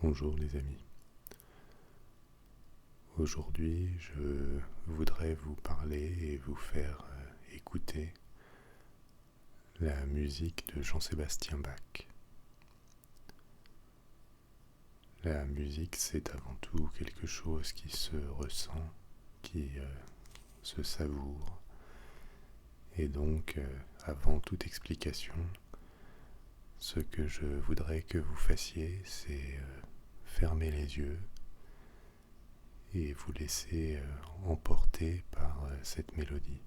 Bonjour les amis. Aujourd'hui, je voudrais vous parler et vous faire écouter la musique de Jean-Sébastien Bach. La musique, c'est avant tout quelque chose qui se ressent, qui se savoure. Et donc, avant toute explication, ce que je voudrais que vous fassiez, c'est fermer les yeux et vous laisser emporter par cette mélodie.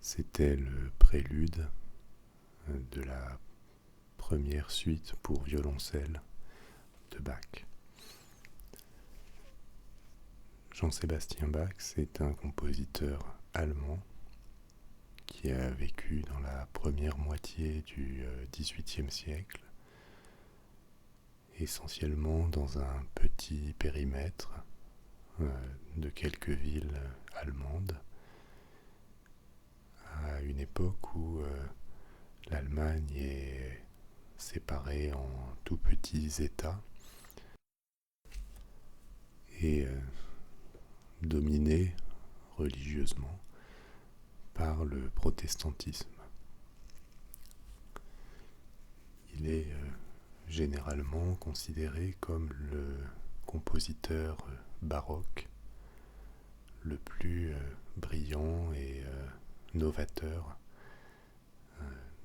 C'était le prélude de la première suite pour violoncelle de Bach. Jean-Sébastien Bach, c'est un compositeur allemand qui a vécu dans la première moitié du XVIIIe siècle, essentiellement dans un petit périmètre de quelques villes allemandes, à une époque où l'Allemagne est séparée en tout petits États et dominée religieusement par le protestantisme. Il est généralement considéré comme le compositeur baroque le plus brillant et novateur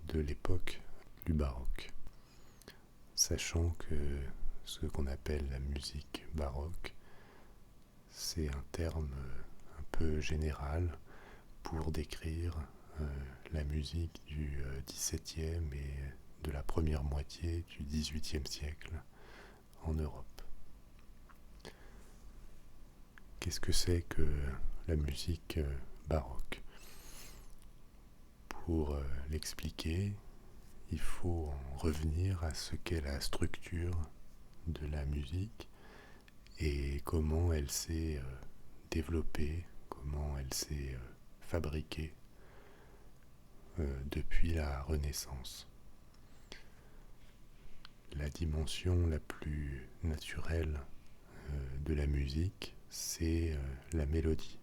de l'époque du baroque, sachant que ce qu'on appelle la musique baroque, c'est un terme un peu général pour décrire la musique du XVIIe et de la première moitié du XVIIIe siècle en Europe. Qu'est-ce que c'est que la musique baroque ? Pour l'expliquer, il faut en revenir à ce qu'est la structure de la musique et comment elle s'est développée, comment elle s'est fabriquée depuis la Renaissance. La dimension la plus naturelle de la musique, c'est la mélodie.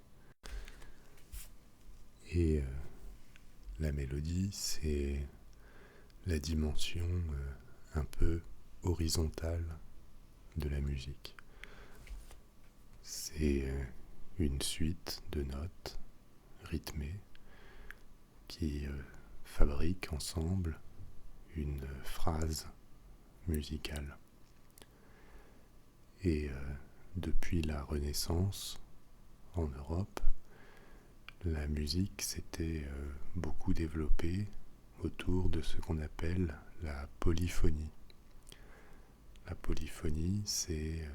Et la mélodie, c'est la dimension un peu horizontale de la musique. C'est une suite de notes rythmées qui fabriquent ensemble une phrase musicale. Et depuis la Renaissance, en Europe, la musique s'était beaucoup développée autour de ce qu'on appelle la polyphonie. La polyphonie, c'est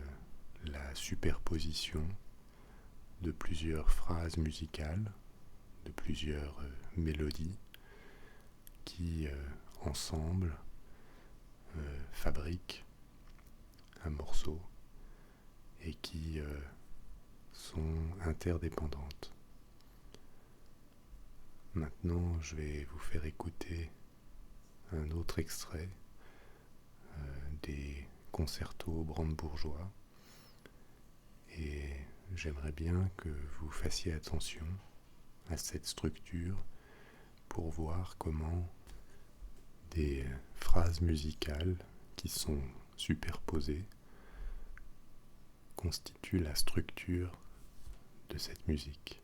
la superposition de plusieurs phrases musicales, de plusieurs mélodies qui, ensemble, fabriquent un morceau et qui sont interdépendantes. Maintenant, je vais vous faire écouter un autre extrait des concertos brandebourgeois et j'aimerais bien que vous fassiez attention à cette structure pour voir comment des phrases musicales qui sont superposées constituent la structure de cette musique.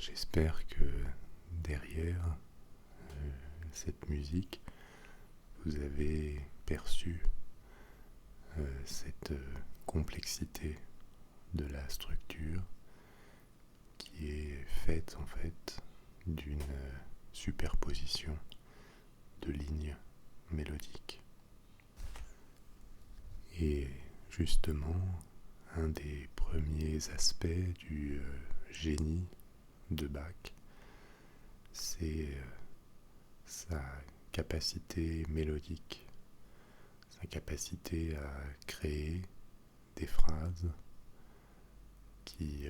J'espère que derrière cette musique, vous avez perçu cette complexité de la structure qui est faite en fait d'une superposition de lignes mélodiques. Et justement, un des premiers aspects du génie de Bach, c'est sa capacité mélodique, sa capacité à créer des phrases qui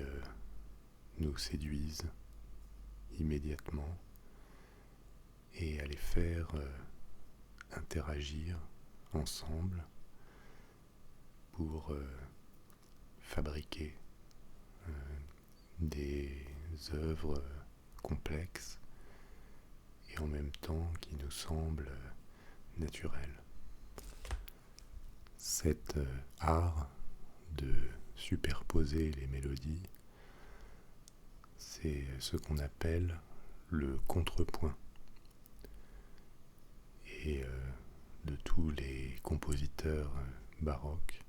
nous séduisent immédiatement et à les faire interagir ensemble pour fabriquer des œuvres complexes et en même temps qui nous semblent naturelles. Cet art de superposer les mélodies, c'est ce qu'on appelle le contrepoint. Et de tous les compositeurs baroques,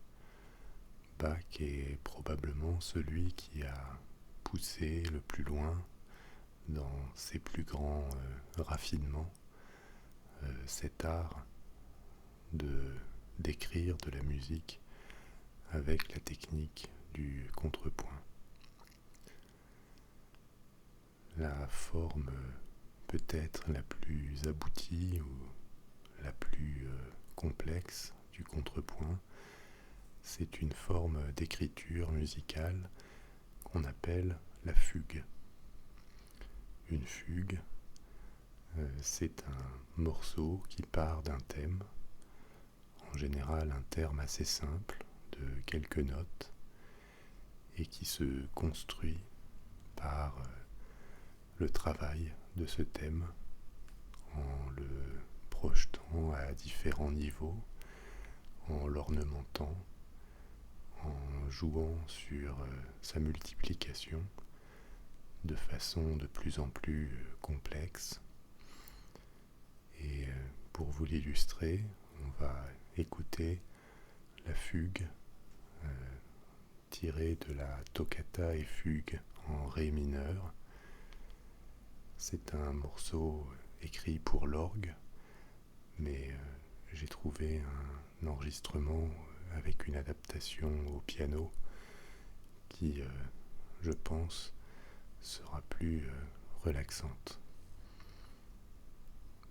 Bach est probablement celui qui a poussé le plus loin dans ses plus grands raffinements cet art d'écrire de la musique avec la technique du contrepoint. La forme peut-être la plus aboutie ou la plus complexe du contrepoint, c'est une forme d'écriture musicale qu'on appelle la fugue. Une fugue, c'est un morceau qui part d'un thème, en général un terme assez simple de quelques notes, et qui se construit par le travail de ce thème en le projetant à différents niveaux, en l'ornementant, en jouant sur sa multiplication de façon de plus en plus complexe. Et pour vous l'illustrer, on va écouter la fugue tirée de la toccata et fugue en ré mineur. C'est un morceau écrit pour l'orgue, mais j'ai trouvé un enregistrement avec une adaptation au piano qui, je pense, sera plus relaxante.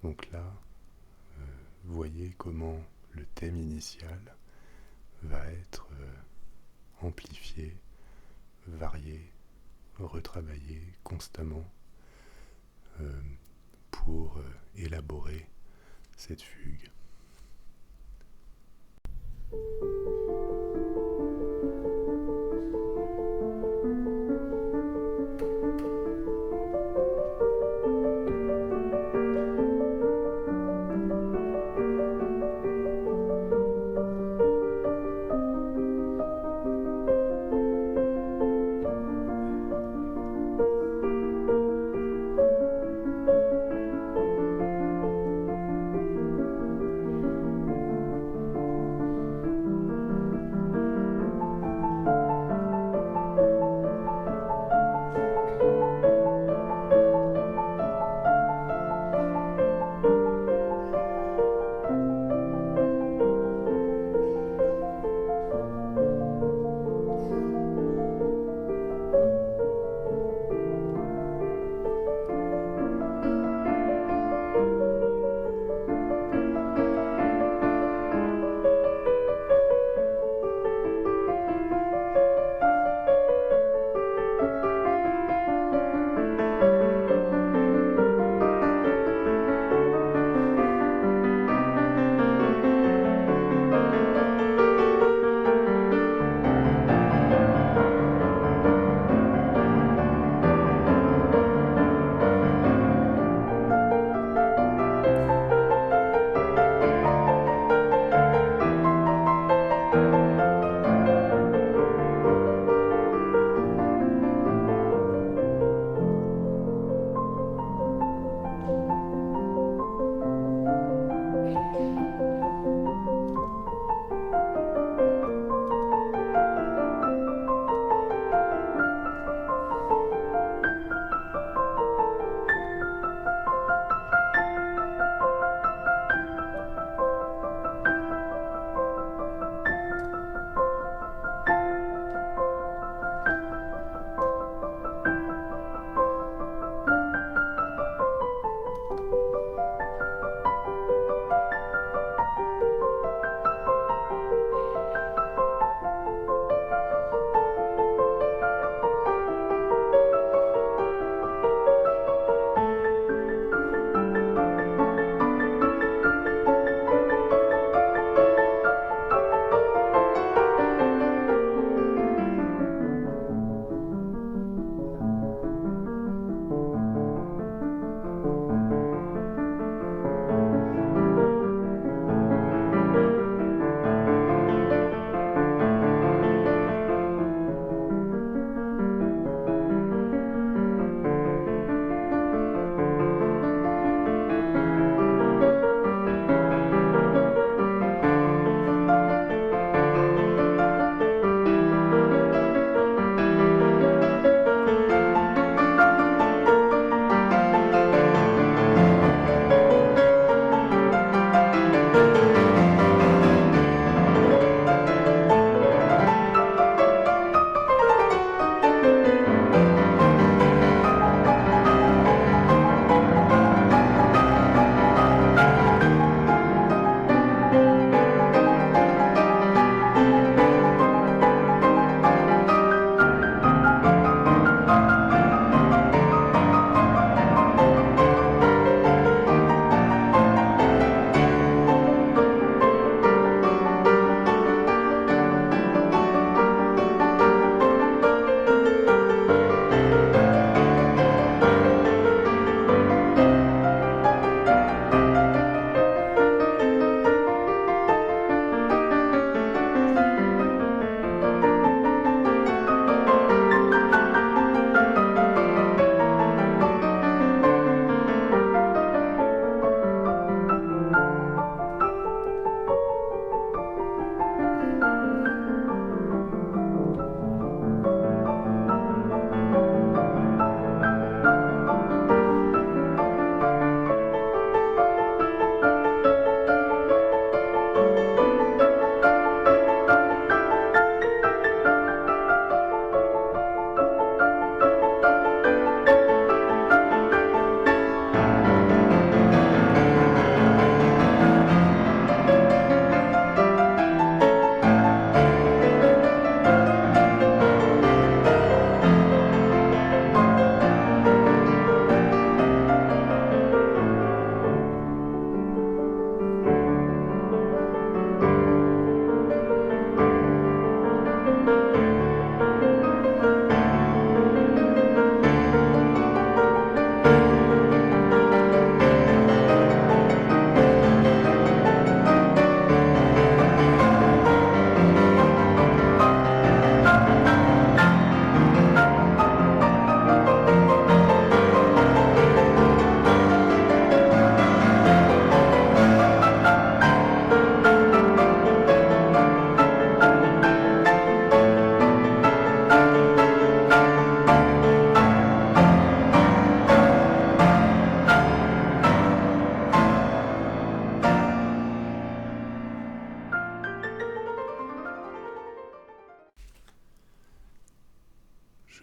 Donc là, voyez comment le thème initial va être amplifié, varié, retravaillé constamment pour élaborer cette fugue.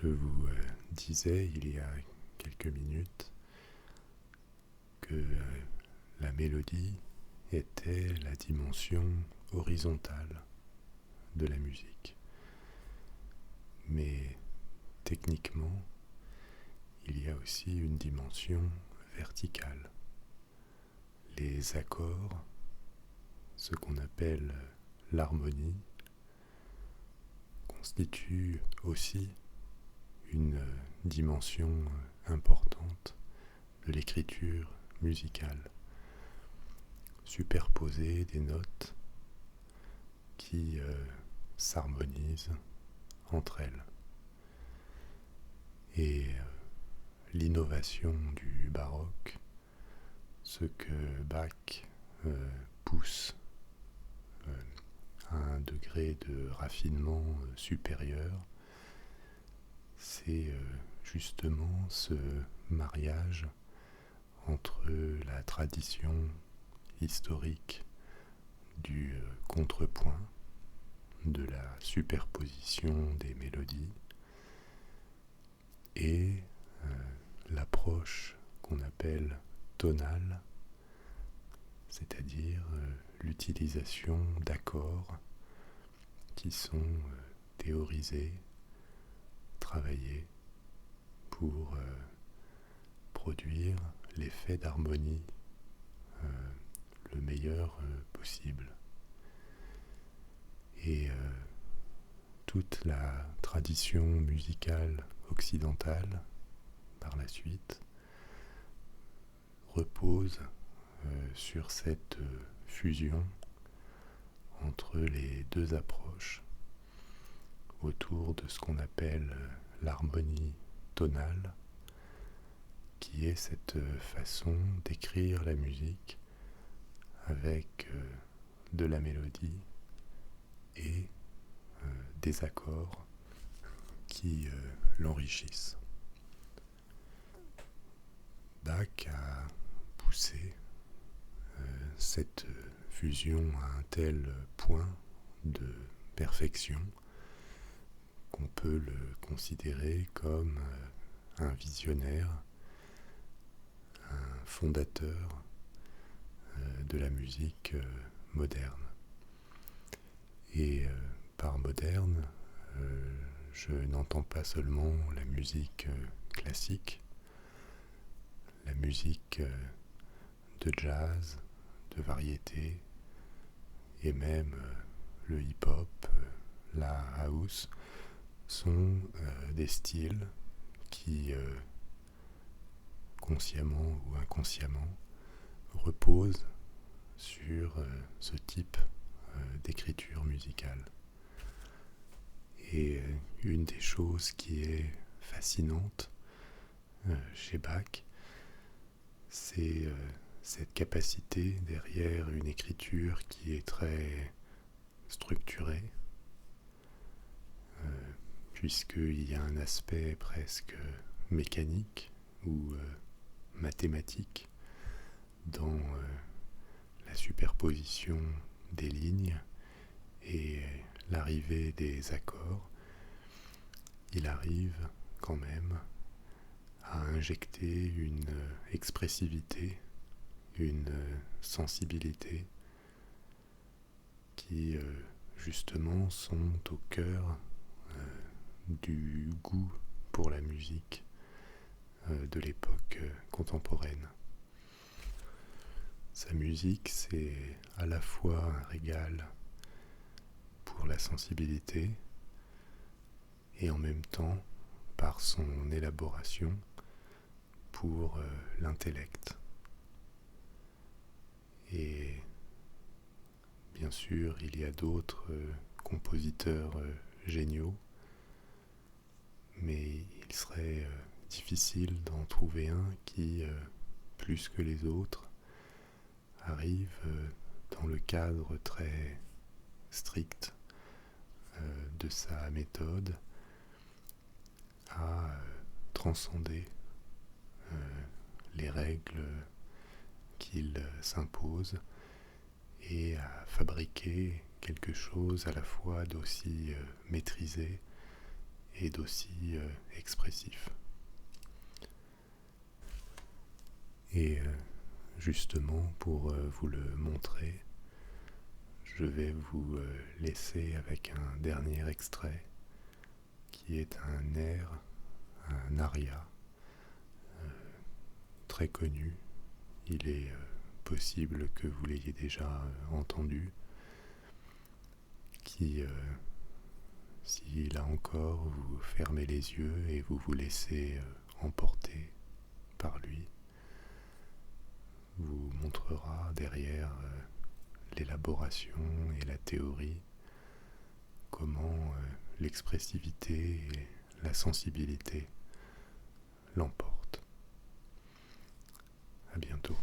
Je vous disais il y a quelques minutes que la mélodie était la dimension horizontale de la musique. Mais techniquement, il y a aussi une dimension verticale. Les accords, ce qu'on appelle l'harmonie, constituent aussi une dimension importante de l'écriture musicale. Superposer des notes qui s'harmonisent entre elles. Et l'innovation du baroque, ce que Bach pousse à un degré de raffinement supérieur, c'est justement ce mariage entre la tradition historique du contrepoint, de la superposition des mélodies et l'approche qu'on appelle tonale, c'est-à-dire l'utilisation d'accords qui sont théorisés, travaillés pour produire l'effet d'harmonie le meilleur possible. Et toute la tradition musicale occidentale, par la suite, repose sur cette fusion entre les deux approches autour de ce qu'on appelle l'harmonie tonale, qui est cette façon d'écrire la musique avec de la mélodie et des accords qui l'enrichissent. Bach a poussé cette fusion à un tel point de perfection qu'on peut le considérer comme un visionnaire, un fondateur de la musique moderne. Et par moderne, je n'entends pas seulement la musique classique, la musique de jazz, de variété, et même le hip-hop, la house, sont des styles qui, consciemment ou inconsciemment, reposent sur ce type d'écriture musicale. Et une des choses qui est fascinante chez Bach, c'est cette capacité derrière une écriture qui est très structurée, puisqu'il y a un aspect presque mécanique ou mathématique dans la superposition des lignes et l'arrivée des accords. Il arrive quand même à injecter une expressivité, une sensibilité qui justement sont au cœur du goût pour la musique de l'époque contemporaine. Sa musique, c'est à la fois un régal pour la sensibilité et en même temps, par son élaboration, pour l'intellect. Et bien sûr, il y a d'autres compositeurs géniaux, mais il serait difficile d'en trouver un qui, plus que les autres, arrive dans le cadre très strict de sa méthode à transcender les règles qu'il s'impose et à fabriquer quelque chose à la fois d'aussi maîtrisé et d'aussi expressif. Et justement, pour vous le montrer, je vais vous laisser avec un dernier extrait qui est un air, un aria très connu. Il est possible que vous l'ayez déjà entendu, qui, si là encore vous fermez les yeux et vous vous laissez emporter par lui, vous montrera derrière l'élaboration et la théorie comment l'expressivité et la sensibilité l'emportent. À bientôt.